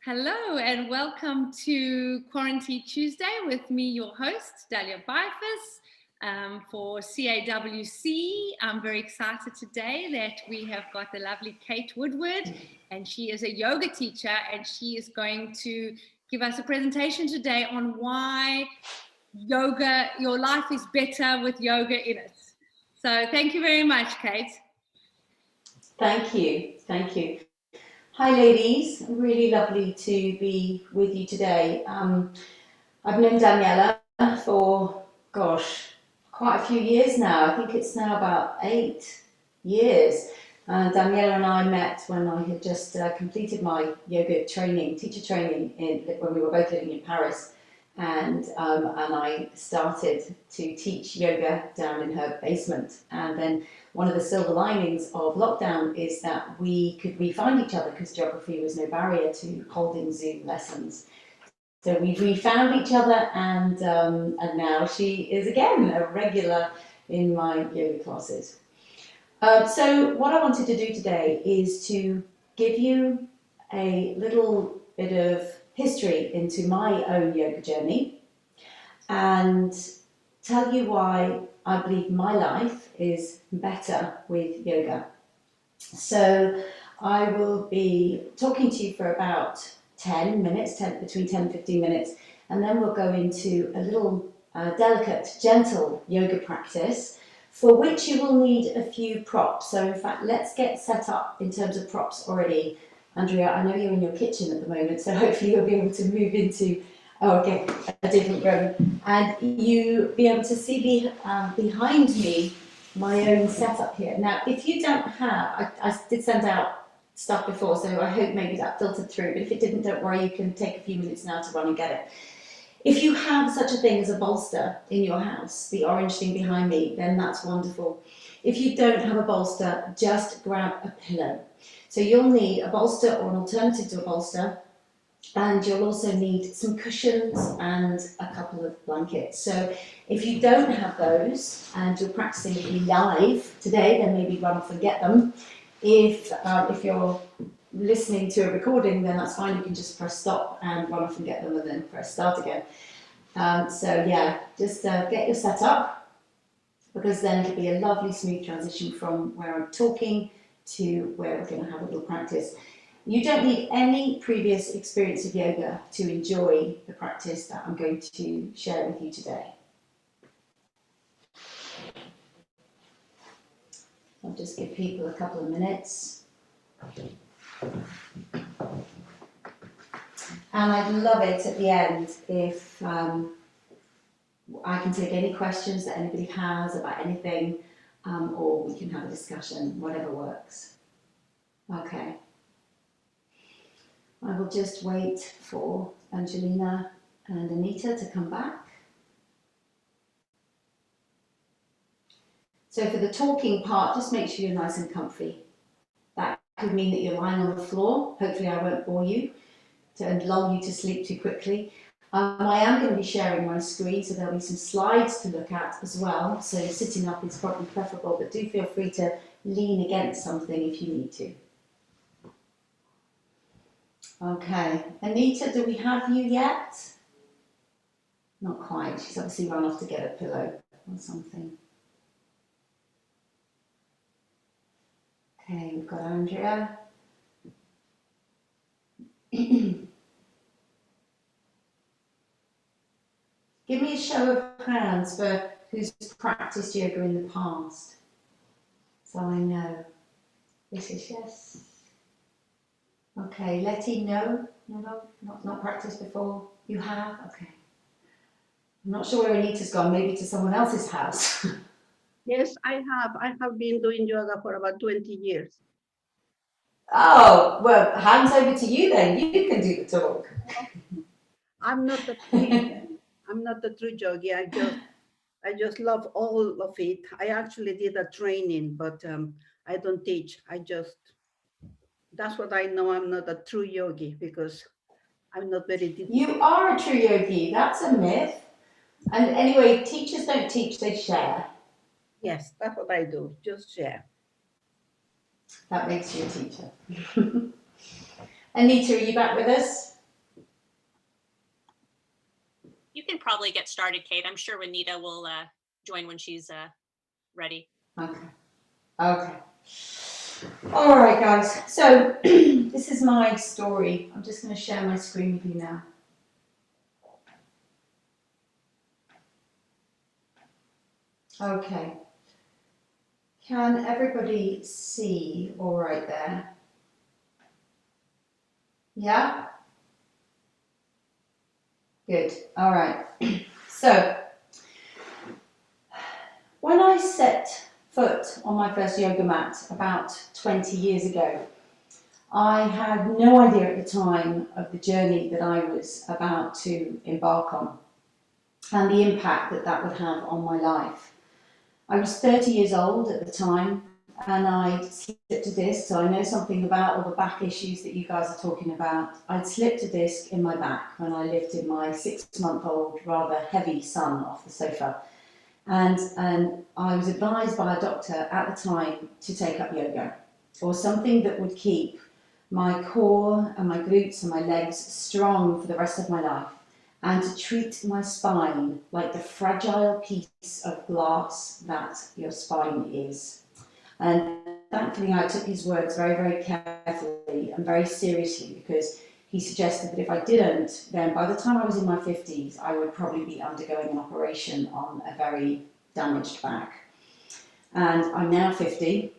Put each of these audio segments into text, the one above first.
Hello and welcome to Quarantine Tuesday with me, your host, Dalia Bifus, for CAWC. I'm very excited today that we have got the lovely Kate Woodward, and she is a yoga teacher, and she is going to give us a presentation today on why yoga, your life is better with yoga in it. So thank you very much, Kate. Thank you. Thank you. Hi, ladies. Really lovely to be with you today. I've known Daniela for, quite a few years now. I think it's now about 8 years. Daniela and I met when I had just completed my yoga training, teacher training, when we were both living in Paris. And I started to teach yoga down in her basement. And then one of the silver linings of lockdown is that we could re-find each other because geography was no barrier to holding Zoom lessons. So we re-found each other, and now she is again a regular in my yoga classes. So what I wanted to do today is to give you a little bit of history into my own yoga journey and tell you why I believe my life is better with yoga. So I will be talking to you for about 10 minutes, between 10 and 15 minutes, and then we'll go into a little delicate, gentle yoga practice for which you will need a few props. So in fact, let's get set up in terms of props already. Andrea, I know you're in your kitchen at the moment, so hopefully you'll be able to move into a different room, and you be able to see behind me my own setup here. Now, if you don't have, I did send out stuff before, so I hope maybe that filtered through, but if it didn't, don't worry, you can take a few minutes now to run and get it. If you have such a thing as a bolster in your house, the orange thing behind me, then that's wonderful. If you don't have a bolster, just grab a pillow. So you'll need a bolster or an alternative to a bolster, and you'll also need some cushions and a couple of blankets. So if you don't have those and you're practicing with me live today, then maybe run off and get them. If you're listening to a recording, then that's fine. You can just press stop and run off and get them and then press start again. So yeah, just get your setup, because then it'll be a lovely smooth transition from where I'm talking to where we're going to have a little practice. You don't need any previous experience of yoga to enjoy the practice that I'm going to share with you today. I'll just give people a couple of minutes. And I'd love it at the end if I can take any questions that anybody has about anything, or we can have a discussion, whatever works. Okay. I will just wait for Angelina and Anita to come back. So for the talking part, just make sure you're nice and comfy. That could mean that you're lying on the floor. Hopefully I won't bore you and lull you to sleep too quickly. I am going to be sharing my screen, so there'll be some slides to look at as well. So sitting up is probably preferable, but do feel free to lean against something if you need to. Okay, Anita, do we have you yet? Not quite. She's obviously run off to get a pillow or something. Okay, we've got Andrea. Give me a show of hands for who's practiced yoga in the past, so I know. This is yes. Okay, Letty, no, not practiced before. You have? Okay. I'm not sure where Anita's gone, maybe to someone else's house. Yes, I have. I have been doing yoga for about 20 years. Oh, well, hands over to you then. You can do the talk. I'm not a true yogi. I just love all of it. I actually did a training, but I don't teach. That's what I know. I'm not a true yogi because I'm not very deep. You are a true yogi. That's a myth. And anyway, teachers don't teach, they share. Yes, that's what I do. Just share. That makes you a teacher. Anita, are you back with us? probably get started, Kate. I'm sure Juanita will join when she's ready. Okay. Okay. All right, guys. So this is my story. I'm just going to share my screen with you now. Okay. Can everybody see all right there? Yeah? Good. All right. So when I set foot on my first yoga mat about 20 years ago, I had no idea at the time of the journey that I was about to embark on and the impact that that would have on my life. I was 30 years old at the time and I'd slipped a disc, so I know something about all the back issues that you guys are talking about. I'd slipped a disc in my back when I lifted my 6-month-old rather heavy son off the sofa. And I was advised by a doctor at the time to take up yoga, or something that would keep my core and my glutes and my legs strong for the rest of my life, and to treat my spine like the fragile piece of glass that your spine is. And thankfully I took his words very, very carefully and very seriously, because he suggested that if I didn't, then by the time I was in my 50s, I would probably be undergoing an operation on a very damaged back. And I'm now 50,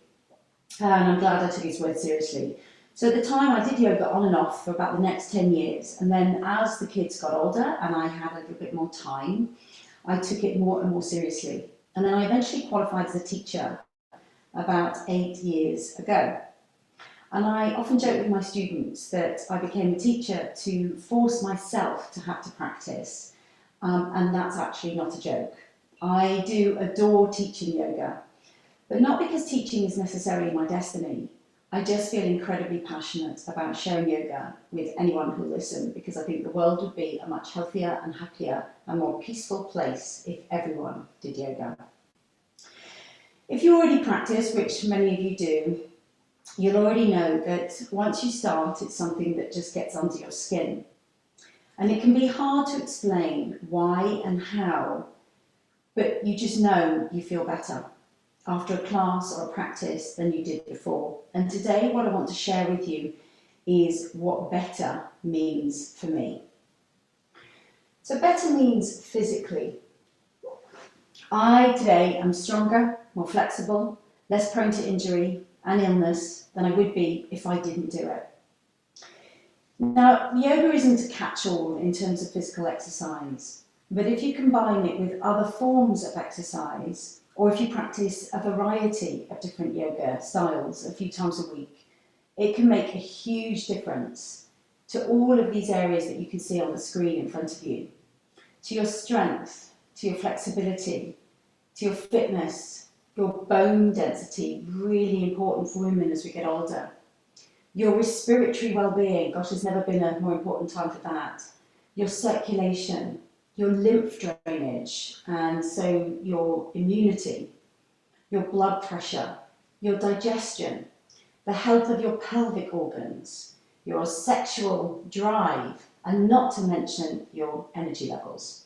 and I'm glad I took his words seriously. So at the time I did yoga on and off for about the next 10 years. And then as the kids got older and I had a little bit more time, I took it more and more seriously. And then I eventually qualified as a teacher about 8 years ago. And I often joke with my students that I became a teacher to force myself to have to practice. And that's actually not a joke. I do adore teaching yoga, but not because teaching is necessarily my destiny. I just feel incredibly passionate about sharing yoga with anyone who will listen, because I think the world would be a much healthier and happier and more peaceful place if everyone did yoga. If you already practice, which many of you do, you'll already know that once you start, it's something that just gets under your skin. And it can be hard to explain why and how, but you just know you feel better after a class or a practice than you did before. And today what I want to share with you is what better means for me. So better means physically. I today am stronger, more flexible, less prone to injury and illness than I would be if I didn't do it. Now, yoga isn't a catch-all in terms of physical exercise, but if you combine it with other forms of exercise, or if you practice a variety of different yoga styles a few times a week, it can make a huge difference to all of these areas that you can see on the screen in front of you. To your strength, to your flexibility, to your fitness, your bone density, really important for women as we get older. Your respiratory well-being, gosh, there's never been a more important time for that. Your circulation, your lymph drainage, and so your immunity, your blood pressure, your digestion, the health of your pelvic organs, your sexual drive, and not to mention your energy levels.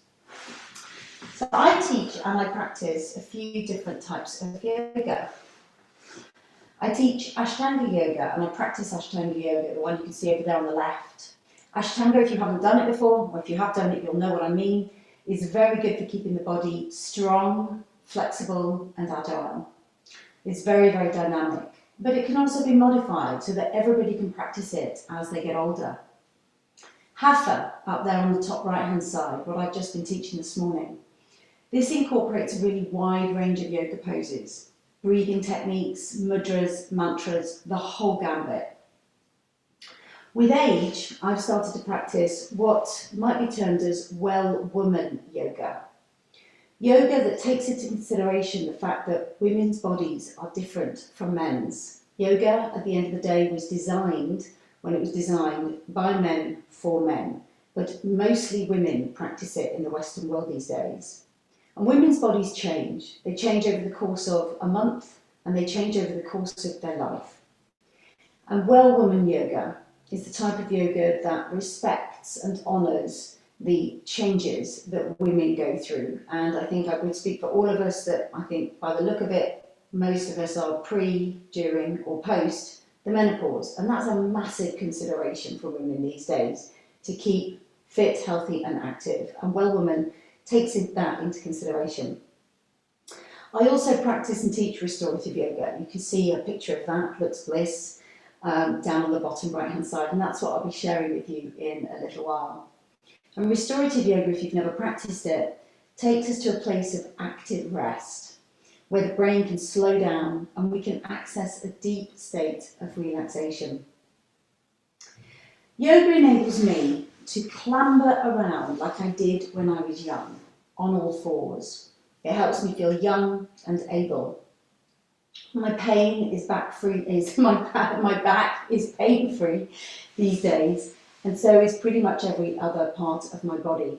So I teach and I practice a few different types of yoga. I teach Ashtanga yoga and I practice Ashtanga yoga, the one you can see over there on the left. Ashtanga, if you haven't done it before, or if you have done it, you'll know what I mean, is very good for keeping the body strong, flexible, and agile. It's very, very dynamic, but it can also be modified so that everybody can practice it as they get older. Hatha, up there on the top right-hand side, what I've just been teaching this morning. This incorporates a really wide range of yoga poses, breathing techniques, mudras, mantras, the whole gambit. With age, I've started to practice what might be termed as well-woman yoga. Yoga that takes into consideration the fact that women's bodies are different from men's. Yoga, at the end of the day, was designed, when it was designed, by men for men, but mostly women practice it in the Western world these days. And women's bodies change. They change over the course of a month, and they change over the course of their life. And well-woman yoga is the type of yoga that respects and honours the changes that women go through. And I think I would speak for all of us that I think by the look of it, most of us are pre, during or post the menopause. And that's a massive consideration for women these days, to keep fit, healthy and active. And Well Woman takes that into consideration. I also practice and teach restorative yoga. You can see a picture of that, looks bliss, down on the bottom right hand side, and that's what I'll be sharing with you in a little while. And restorative yoga, if you've never practiced it, takes us to a place of active rest, where the brain can slow down and we can access a deep state of relaxation. Yoga enables me to clamber around like I did when I was young, on all fours. It helps me feel young and able. My pain is my back is pain-free these days, and so is pretty much every other part of my body.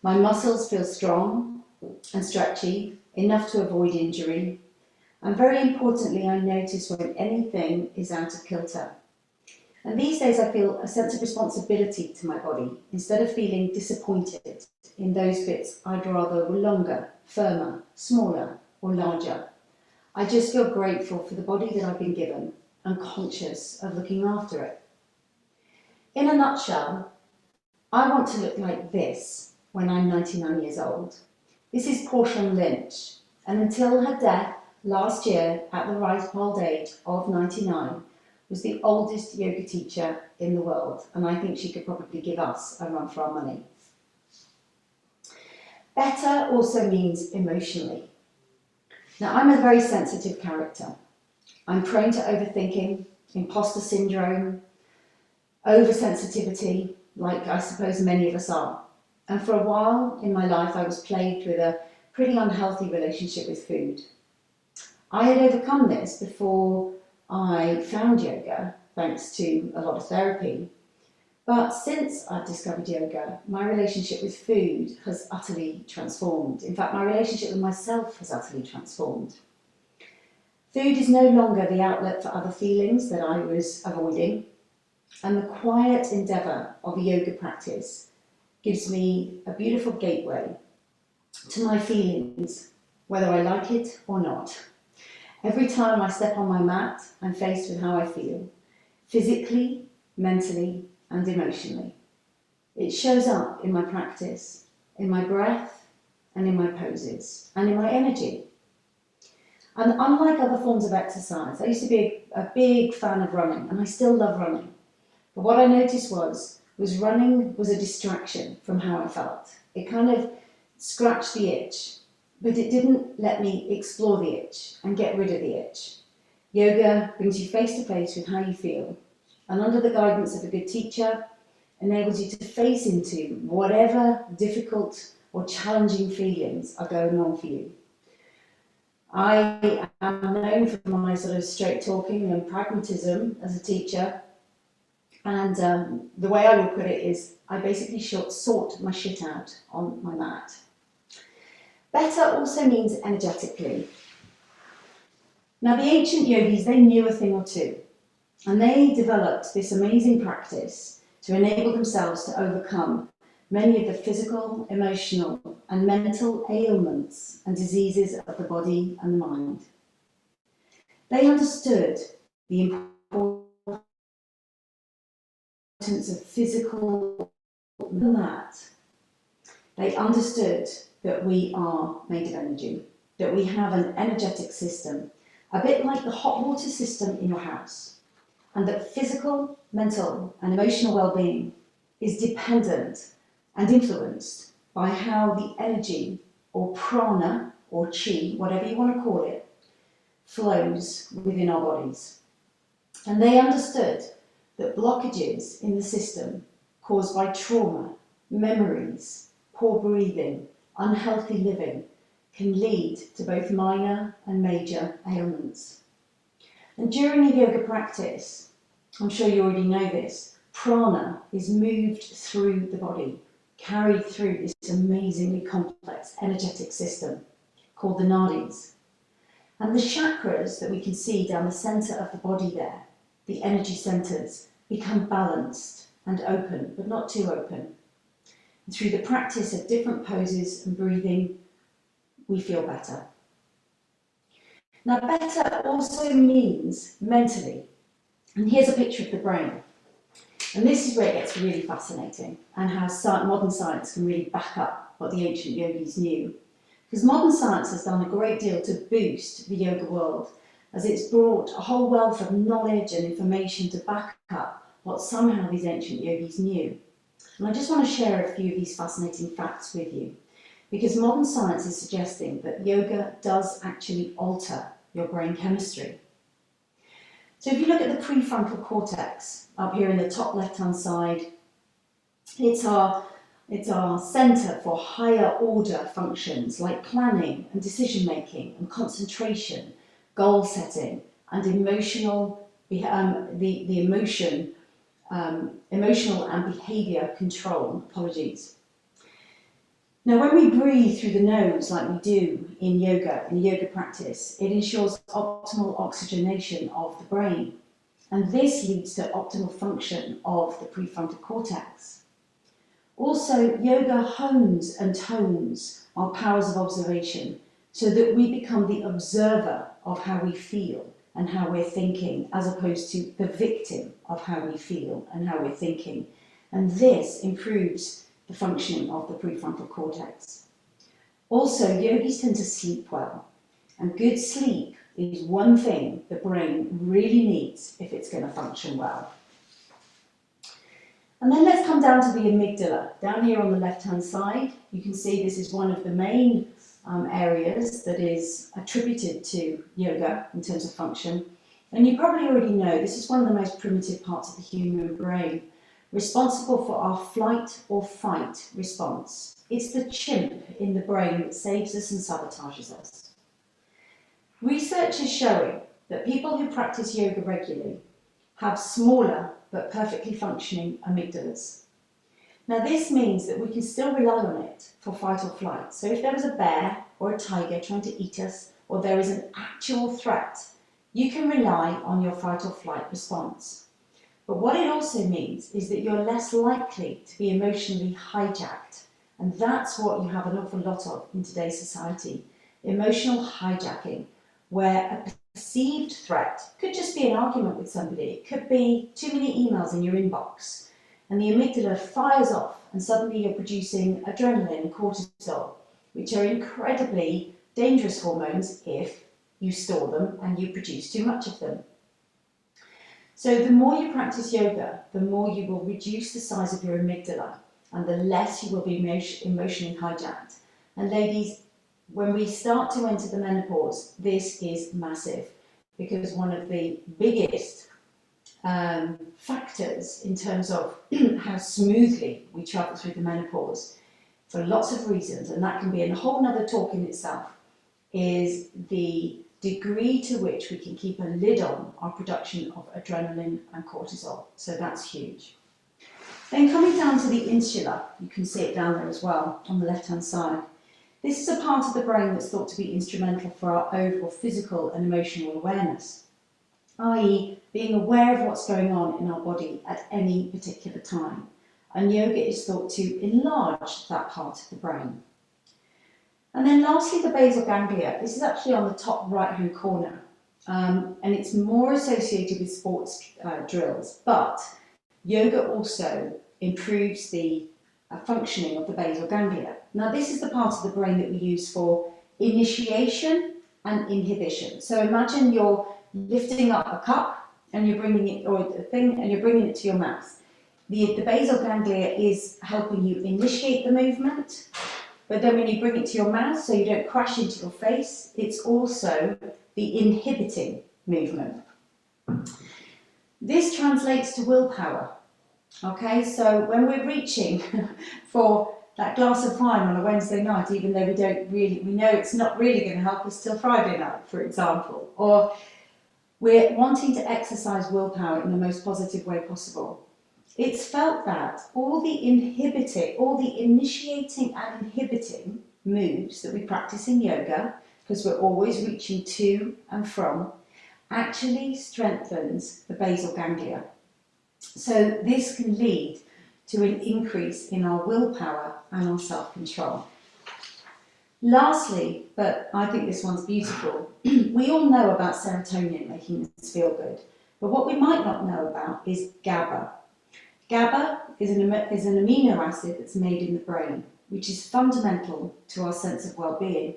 My muscles feel strong and stretchy, enough to avoid injury. And very importantly, I notice when anything is out of kilter. And these days I feel a sense of responsibility to my body, instead of feeling disappointed in those bits I'd rather were longer, firmer, smaller or larger. I just feel grateful for the body that I've been given and conscious of looking after it. In a nutshell, I want to look like this when I'm 99 years old. This is Portia Lynch, and until her death last year at the ripe old age of 99, was the oldest yoga teacher in the world, and I think she could probably give us a run for our money. Better also means emotionally. Now, I'm a very sensitive character. I'm prone to overthinking, imposter syndrome, oversensitivity, like I suppose many of us are. And for a while in my life, I was plagued with a pretty unhealthy relationship with food. I had overcome this before I found yoga, thanks to a lot of therapy. But since I've discovered yoga, my relationship with food has utterly transformed. In fact, my relationship with myself has utterly transformed. Food is no longer the outlet for other feelings that I was avoiding, and the quiet endeavour of a yoga practice gives me a beautiful gateway to my feelings, whether I like it or not. Every time I step on my mat, I'm faced with how I feel, physically, mentally, and emotionally. It shows up in my practice, in my breath, and in my poses, and in my energy. And unlike other forms of exercise, I used to be a big fan of running, and I still love running. But what I noticed was running was a distraction from how I felt. It kind of scratched the itch, but it didn't let me explore the itch and get rid of the itch. Yoga brings you face to face with how you feel, and under the guidance of a good teacher, enables you to face into whatever difficult or challenging feelings are going on for you. I am known for my sort of straight talking and pragmatism as a teacher, and the way I would put it is I basically sort my shit out on my mat. Better also means energetically. Now, the ancient yogis, they knew a thing or two, and they developed this amazing practice to enable themselves to overcome many of the physical, emotional, and mental ailments and diseases of the body and the mind. They understood the importance of physical, that. They understood that we are made of energy, that we have an energetic system, a bit like the hot water system in your house, and that physical, mental, and emotional well-being is dependent and influenced by how the energy, or prana, or chi, whatever you want to call it, flows within our bodies. And they understood that blockages in the system caused by trauma, memories, poor breathing, unhealthy living can lead to both minor and major ailments. And during a yoga practice, I'm sure you already know this, prana is moved through the body, carried through this amazingly complex energetic system called the nadis. And the chakras that we can see down the centre of the body there, the energy centres, become balanced and open, but not too open. And through the practice of different poses and breathing, we feel better. Now, better also means mentally. And here's a picture of the brain. And this is where it gets really fascinating, and how modern science can really back up what the ancient yogis knew. Because modern science has done a great deal to boost the yoga world, as it's brought a whole wealth of knowledge and information to back up what somehow these ancient yogis knew. And I just want to share a few of these fascinating facts with you, because modern science is suggesting that yoga does actually alter your brain chemistry. So if you look at the prefrontal cortex, up here in the top left-hand side, it's our centre for higher order functions like planning and decision-making and concentration, goal setting, and emotional and behaviour control. Apologies. Now, when we breathe through the nose like we do in the yoga practice, it ensures optimal oxygenation of the brain. And this leads to optimal function of the prefrontal cortex. Also, yoga hones and tones our powers of observation so that we become the observer of how we feel and how we're thinking, as opposed to the victim of how we feel and how we're thinking. And this improves the functioning of the prefrontal cortex. Also, yogis tend to sleep well, and good sleep is one thing the brain really needs if it's going to function well. And then let's come down to the amygdala. Down here on the left-hand side, you can see this is one of the main areas that is attributed to yoga in terms of function. And you probably already know this is one of the most primitive parts of the human brain, responsible for our flight or fight response. It's the chimp in the brain that saves us and sabotages us. Research is showing that people who practice yoga regularly have smaller but perfectly functioning amygdalas. Now, this means that we can still rely on it for fight or flight. So if there is a bear or a tiger trying to eat us, or there is an actual threat, you can rely on your fight or flight response. But what it also means is that you're less likely to be emotionally hijacked. And that's what you have an awful lot of in today's society. Emotional hijacking, where a perceived threat could just be an argument with somebody. It could be too many emails in your inbox. And the amygdala fires off, and suddenly you're producing adrenaline and cortisol, which are incredibly dangerous hormones if you store them and you produce too much of them. So the more you practice yoga, the more you will reduce the size of your amygdala, and the less you will be emotionally hijacked. And ladies, when we start to enter the menopause, this is massive, because one of the biggest factors in terms of how smoothly we travel through the menopause, for lots of reasons, and that can be a whole nother talk in itself, is the degree to which we can keep a lid on our production of adrenaline and cortisol. So that's huge. Then coming down to the insula, you can see it down there as well on the left-hand side. This is a part of the brain that's thought to be instrumental for our overall physical and emotional awareness, i.e. being aware of what's going on in our body at any particular time. And yoga is thought to enlarge that part of the brain. And then lastly, the basal ganglia. This is actually on the top right-hand corner, and it's more associated with sports drills, but yoga also improves the functioning of the basal ganglia. Now, this is the part of the brain that we use for initiation and inhibition. So imagine you're lifting up a cup and you're bringing it, or a thing, and you're bringing it to your mouth. The basal ganglia is helping you initiate the movement, but then when you bring it to your mouth so you don't crash into your face, it's also the inhibiting movement. This translates to willpower. Okay, so when we're reaching for that glass of wine on a Wednesday night, even though we know it's not really going to help us till Friday night, for example, or we're wanting to exercise willpower in the most positive way possible, it's felt that all the initiating and inhibiting moves that we practice in yoga, because we're always reaching to and from, actually strengthens the basal ganglia. So this can lead to an increase in our willpower and our self-control. Lastly, but I think this one's beautiful, we all know about serotonin making us feel good, but what we might not know about is GABA. GABA is an amino acid that's made in the brain, which is fundamental to our sense of well-being.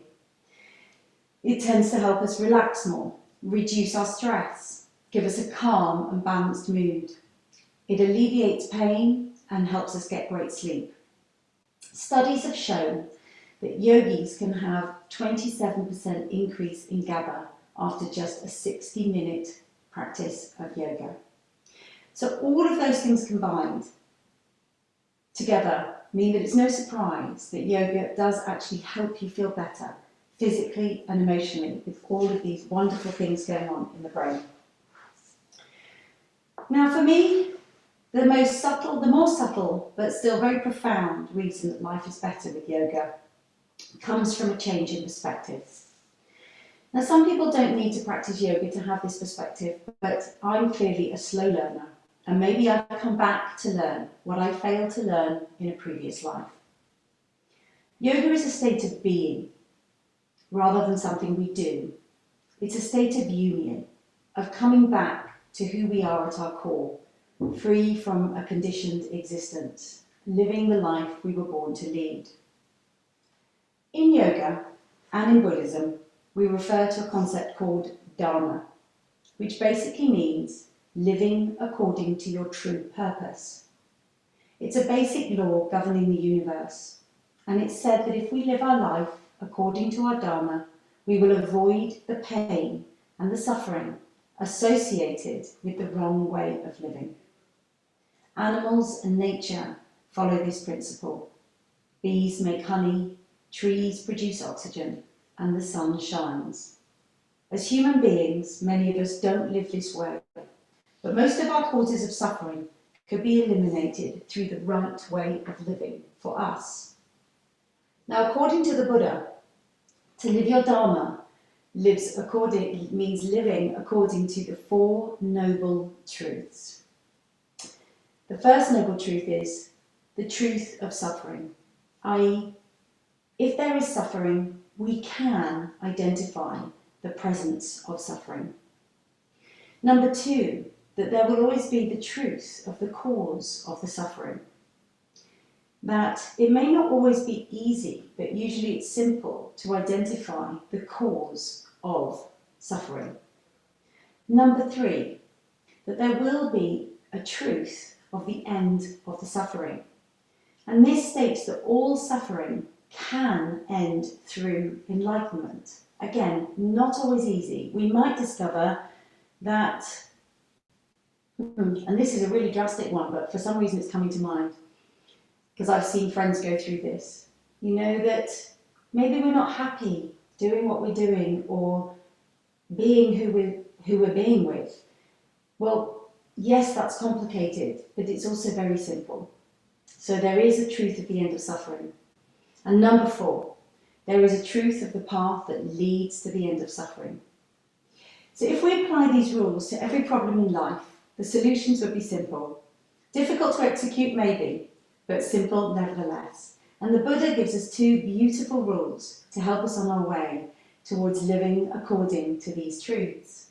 It tends to help us relax more, reduce our stress, give us a calm and balanced mood. It alleviates pain and helps us get great sleep. Studies have shown that yogis can have 27% increase in GABA after just a 60-minute practice of yoga. So all of those things combined together mean that it's no surprise that yoga does actually help you feel better physically and emotionally with all of these wonderful things going on in the brain. Now for me, the more subtle but still very profound reason that life is better with yoga comes from a change in perspective. Now some people don't need to practice yoga to have this perspective, but I'm clearly a slow learner, and maybe I've come back to learn what I failed to learn in a previous life. Yoga is a state of being rather than something we do. It's a state of union, of coming back to who we are at our core, free from a conditioned existence, living the life we were born to lead. In yoga and in Buddhism, we refer to a concept called Dharma, which basically means living according to your true purpose. It's a basic law governing the universe, and it's said that if we live our life according to our Dharma, we will avoid the pain and the suffering associated with the wrong way of living. Animals and nature follow this principle. Bees make honey, trees produce oxygen, and the sun shines. As human beings, many of us don't live this way, but most of our causes of suffering could be eliminated through the right way of living for us. Now, according to the Buddha, to live your Dharma means living according to the Four Noble Truths. The first noble truth is the truth of suffering, i.e., if there is suffering, we can identify the presence of suffering. Number two, that there will always be the truth of the cause of the suffering. That it may not always be easy, but usually it's simple to identify the cause of suffering. Number three, that there will be a truth of the end of the suffering. And this states that all suffering can end through enlightenment. Again, not always easy. We might discover that, and this is a really drastic one, but for some reason it's coming to mind, because I've seen friends go through this. You know that maybe we're not happy doing what we're doing or being who we're being with. Well, yes, that's complicated, but it's also very simple. So there is a truth at the end of suffering. And number four, there is a truth of the path that leads to the end of suffering. So if we apply these rules to every problem in life, the solutions would be simple. Difficult to execute maybe, but simple nevertheless. And the Buddha gives us two beautiful rules to help us on our way towards living according to these truths.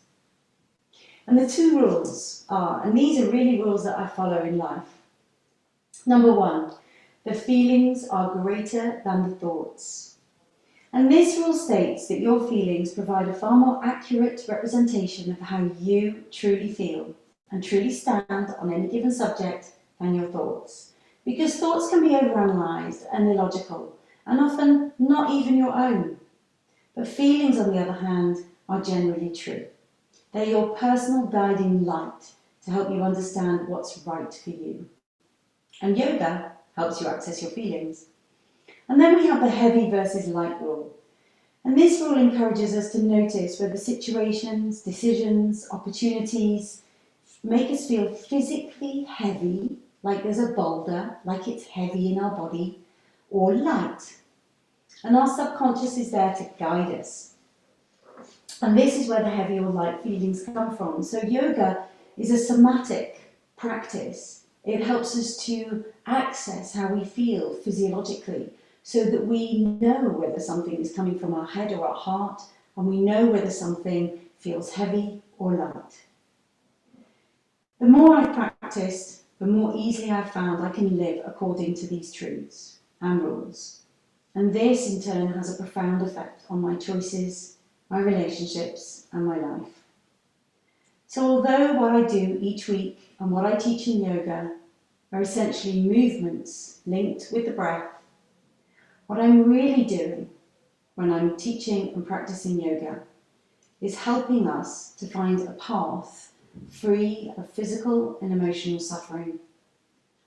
And the two rules are, and these are really rules that I follow in life. Number one, the feelings are greater than the thoughts. And this rule states that your feelings provide a far more accurate representation of how you truly feel and truly stand on any given subject than your thoughts. Because thoughts can be overanalyzed and illogical, and often not even your own. But feelings, on the other hand, are generally true. They're your personal guiding light to help you understand what's right for you. And yoga helps you access your feelings. And then we have the heavy versus light rule. And this rule encourages us to notice whether situations, decisions, opportunities make us feel physically heavy, like there's a boulder, like it's heavy in our body, or light. And our subconscious is there to guide us. And this is where the heavy or light feelings come from. So yoga is a somatic practice It helps us to access how we feel physiologically so that we know whether something is coming from our head or our heart, and we know whether something feels heavy or light. The more I've practiced, the more easily I've found I can live according to these truths and rules. And this in turn has a profound effect on my choices, my relationships, and my life. So although what I do each week and what I teach in yoga are essentially movements linked with the breath, what I'm really doing when I'm teaching and practicing yoga is helping us to find a path free of physical and emotional suffering,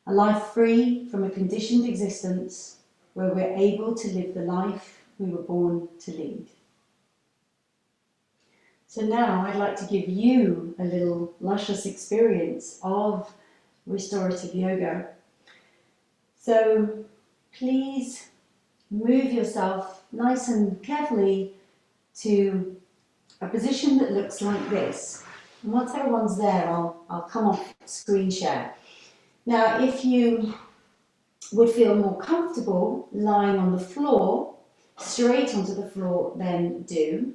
a life free from a conditioned existence where we're able to live the life we were born to lead. So now I'd like to give you a little luscious experience of restorative yoga. So please move yourself nice and carefully to a position that looks like this. And once everyone's there, I'll come off screen share. Now, if you would feel more comfortable lying on the floor, straight onto the floor, then do.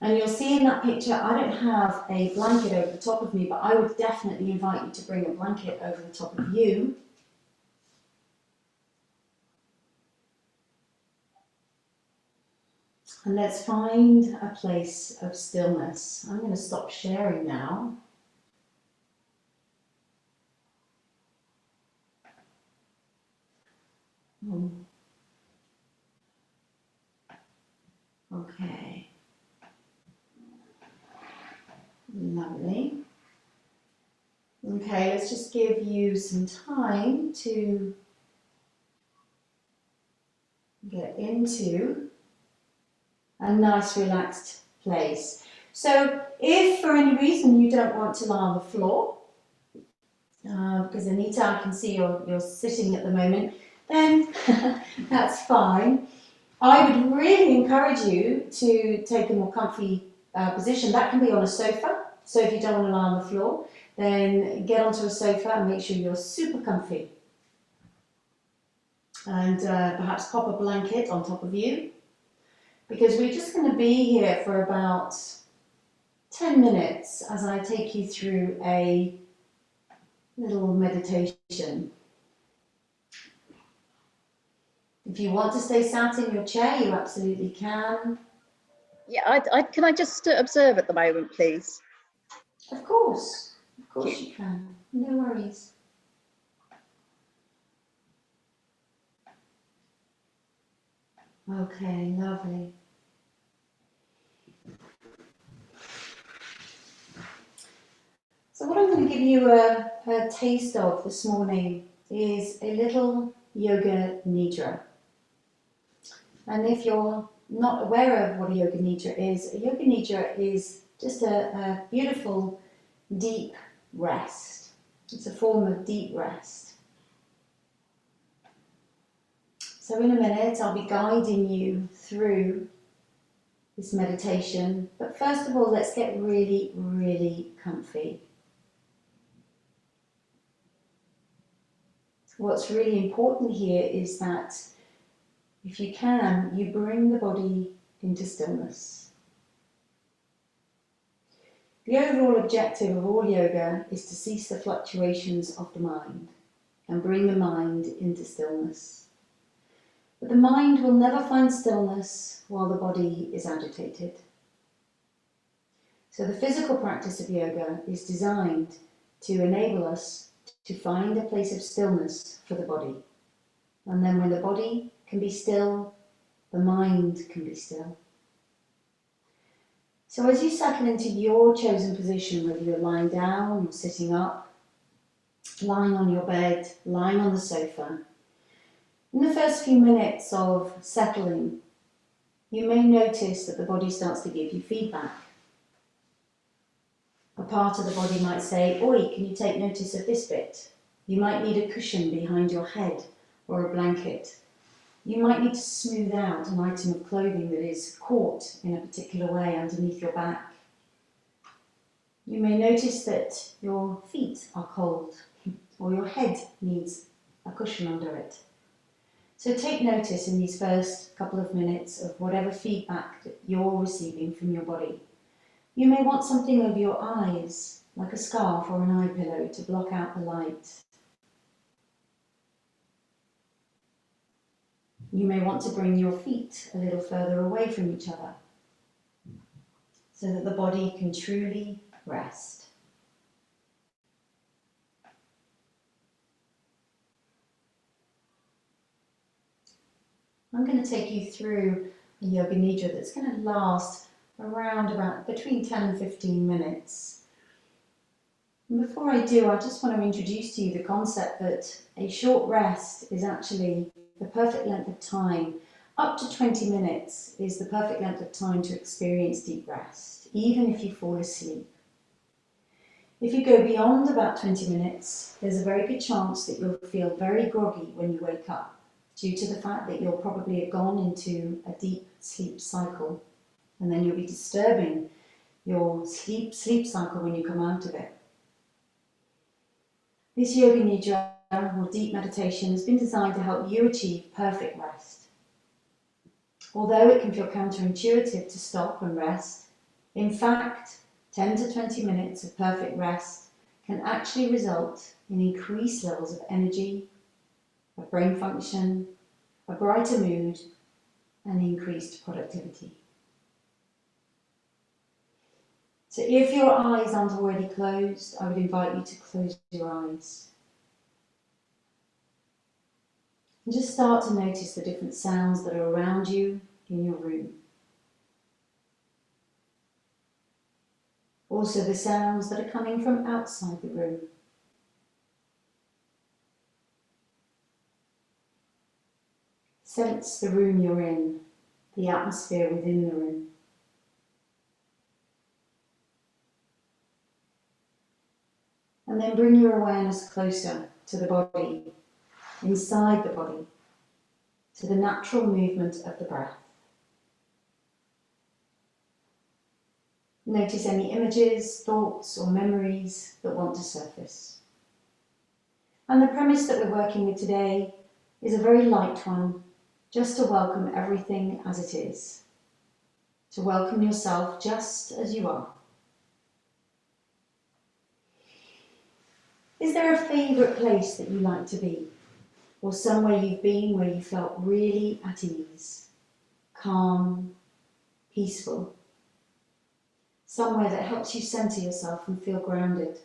And you'll see in that picture, I don't have a blanket over the top of me, but I would definitely invite you to bring a blanket over the top of you. And let's find a place of stillness. I'm going to stop sharing now. Okay. Lovely. Okay, let's just give you some time to get into a nice relaxed place. So if for any reason you don't want to lie on the floor, because Anita, I can see you're sitting at the moment, then that's fine. I would really encourage you to take a more comfy position. That can be on a sofa. So if you don't want to lie on the floor, then get onto a sofa and make sure you're super comfy. And perhaps pop a blanket on top of you, because we're just going to be here for about 10 minutes as I take you through a little meditation. If you want to stay sat in your chair, you absolutely can. Yeah, can I just observe at the moment, please? Of course you can. No worries. Okay, lovely. So what I'm going to give you a taste of this morning is a little yoga nidra. And if you're not aware of what a yoga nidra is just a beautiful deep rest. It's a form of deep rest. So in a minute I'll be guiding you through this meditation, but first of all let's get really, really comfy. What's really important here is that if you can, you bring the body into stillness. The overall objective of all yoga is to cease the fluctuations of the mind and bring the mind into stillness. But the mind will never find stillness while the body is agitated. So the physical practice of yoga is designed to enable us to find a place of stillness for the body. And then when the body can be still, the mind can be still. So as you settle into your chosen position, whether you're lying down or sitting up, lying on your bed, lying on the sofa, in the first few minutes of settling, you may notice that the body starts to give you feedback. A part of the body might say, "Oi, can you take notice of this bit?" You might need a cushion behind your head or a blanket. You might need to smooth out an item of clothing that is caught in a particular way underneath your back. You may notice that your feet are cold or your head needs a cushion under it. So take notice in these first couple of minutes of whatever feedback that you're receiving from your body. You may want something over your eyes, like a scarf or an eye pillow to block out the light. You may want to bring your feet a little further away from each other so that the body can truly rest. I'm going to take you through a yoga nidra that's going to last around about between 10 and 15 minutes. And before I do, I just want to introduce to you the concept that a short rest is actually the perfect length of time. Up to 20 minutes is the perfect length of time to experience deep rest, even if you fall asleep. If you go beyond about 20 minutes, there's a very good chance that you'll feel very groggy when you wake up, due to the fact that you'll probably have gone into a deep sleep cycle, and then you'll be disturbing your sleep cycle when you come out of it. This yoga nidra, or deep meditation, has been designed to help you achieve perfect rest. Although it can feel counterintuitive to stop and rest, in fact, 10 to 20 minutes of perfect rest can actually result in increased levels of energy, of brain function, a brighter mood, and increased productivity. So if your eyes aren't already closed, I would invite you to close your eyes. And just start to notice the different sounds that are around you in your room. Also the sounds that are coming from outside the room. Sense the room you're in, the atmosphere within the room. And then bring your awareness closer to the body, inside the body, to the natural movement of the breath. Notice any images, thoughts, or memories that want to surface. And the premise that we're working with today is a very light one, just to welcome everything as it is, to welcome yourself just as you are. Is there a favourite place that you like to be, or somewhere you've been where you felt really at ease, calm, peaceful? Somewhere that helps you centre yourself and feel grounded.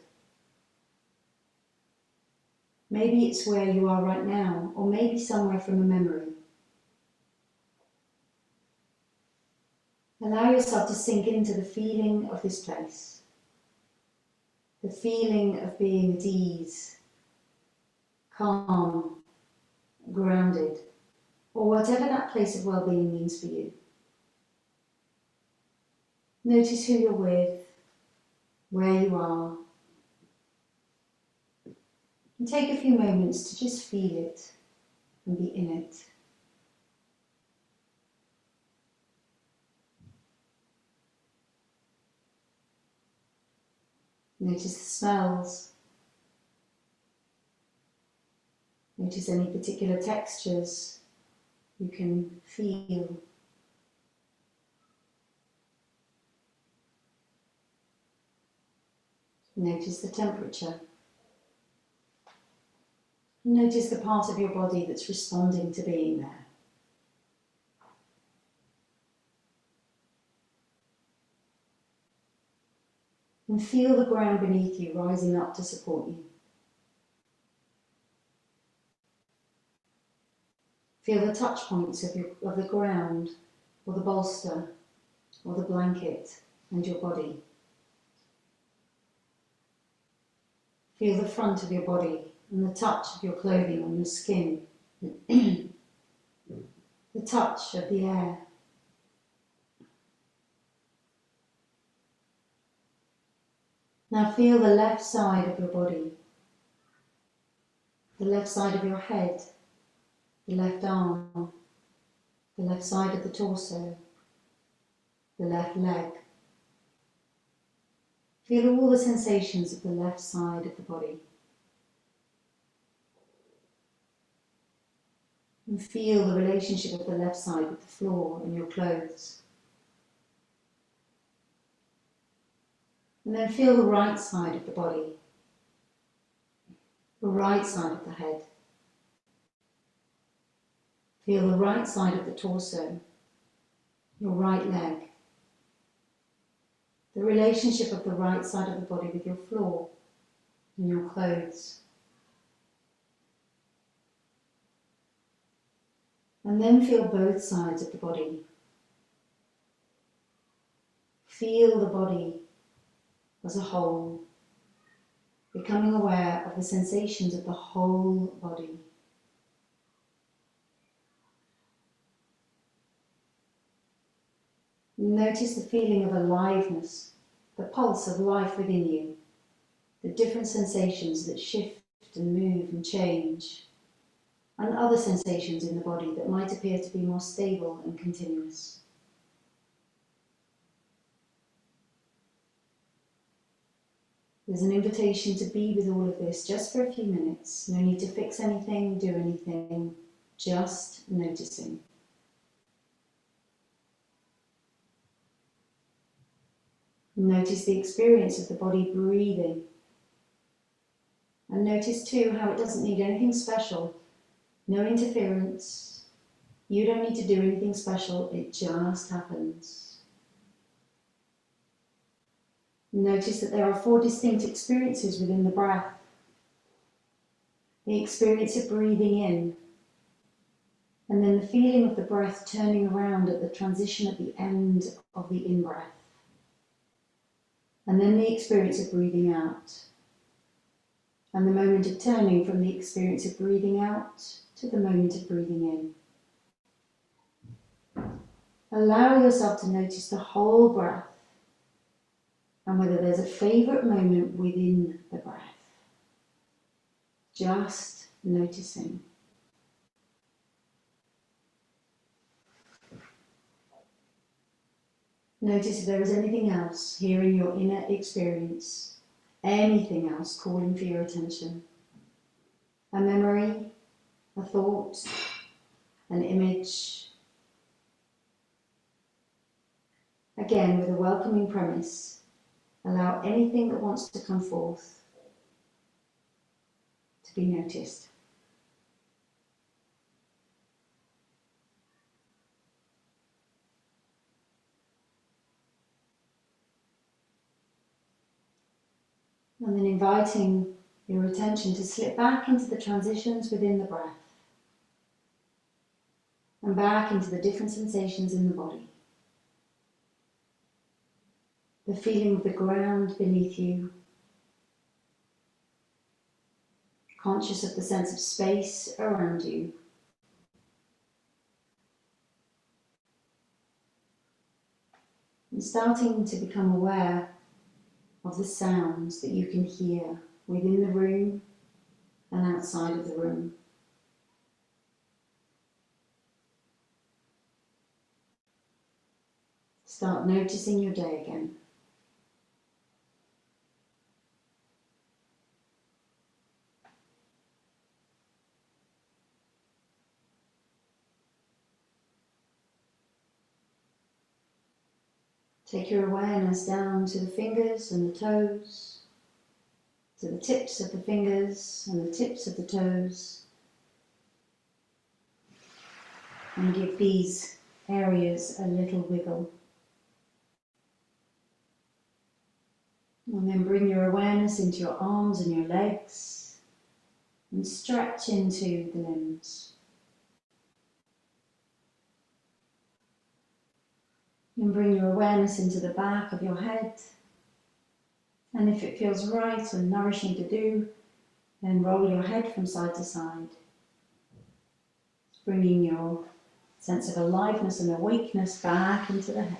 Maybe it's where you are right now, or maybe somewhere from a memory. Allow yourself to sink into the feeling of this place. The feeling of being at ease, calm, grounded, or whatever that place of well-being means for you. Notice who you're with, where you are, and take a few moments to just feel it and be in it. Notice the smells. Notice any particular textures you can feel. Notice the temperature. Notice the part of your body that's responding to being there. And feel the ground beneath you rising up to support you. Feel the touch points of the ground, or the bolster, or the blanket, and your body. Feel the front of your body and the touch of your clothing on your skin. The touch of the air. Now feel the left side of your body, the left side of your head, the left arm, the left side of the torso, the left leg. Feel all the sensations of the left side of the body. And feel the relationship of the left side with the floor and your clothes. And then feel the right side of the body, the right side of the head. Feel the right side of the torso, your right leg. The relationship of the right side of the body with your floor and your clothes. And then feel both sides of the body. Feel the body as a whole, becoming aware of the sensations of the whole body. Notice the feeling of aliveness, the pulse of life within you, the different sensations that shift and move and change, and other sensations in the body that might appear to be more stable and continuous. There's an invitation to be with all of this just for a few minutes. No need to fix anything, do anything, just noticing. Notice the experience of the body breathing. And notice too how it doesn't need anything special, no interference. You don't need to do anything special, it just happens. Notice that there are 4 distinct experiences within the breath. The experience of breathing in, and then the feeling of the breath turning around at the transition at the end of the in-breath. And then the experience of breathing out, and the moment of turning from the experience of breathing out to the moment of breathing in. Allow yourself to notice the whole breath, and whether there's a favourite moment within the breath. Just noticing. Notice if there is anything else here in your inner experience, anything else calling for your attention. A memory, a thought, an image. Again, with a welcoming premise, allow anything that wants to come forth to be noticed. And then inviting your attention to slip back into the transitions within the breath and back into the different sensations in the body. The feeling of the ground beneath you, conscious of the sense of space around you. And starting to become aware of the sounds that you can hear within the room and outside of the room. Start noticing your day again. Take your awareness down to the fingers and the toes, to the tips of the fingers and the tips of the toes, and give these areas a little wiggle. And then bring your awareness into your arms and your legs and stretch into the limbs. And bring your awareness into the back of your head. And if it feels right and nourishing to do, then roll your head from side to side. Bringing your sense of aliveness and awakeness back into the head.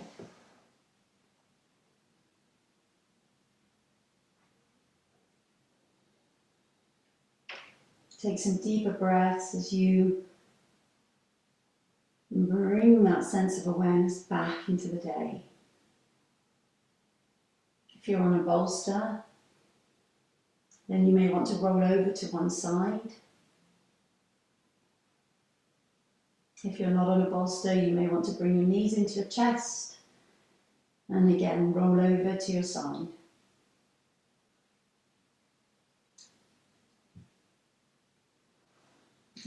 Take some deeper breaths as you bring that sense of awareness back into the day. If you're on a bolster, then you may want to roll over to one side. If you're not on a bolster, you may want to bring your knees into your chest and again roll over to your side.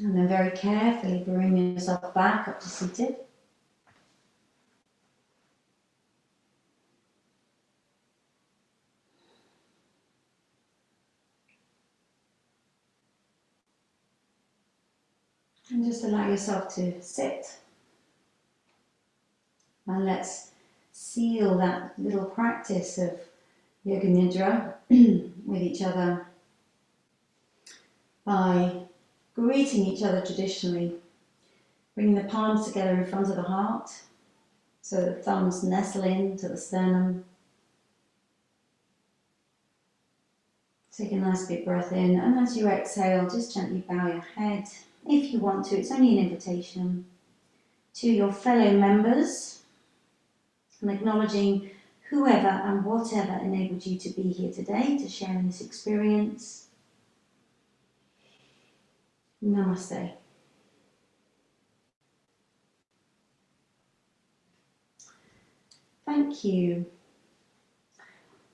And then very carefully bring yourself back up to seated. And just allow yourself to sit. And let's seal that little practice of Yoga Nidra with each other by greeting each other traditionally, bringing the palms together in front of the heart so the thumbs nestle into the sternum. Take a nice big breath in, and as you exhale, just gently bow your head. If you want to, it's only an invitation to your fellow members and acknowledging whoever and whatever enabled you to be here today to share in this experience. Namaste. Thank you.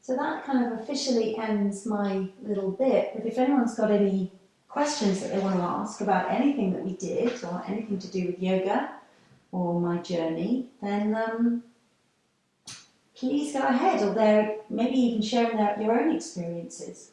So that kind of officially ends my little bit, but if anyone's got any questions that they want to ask about anything that we did or anything to do with yoga or my journey, then please go ahead, or maybe even sharing your own experiences.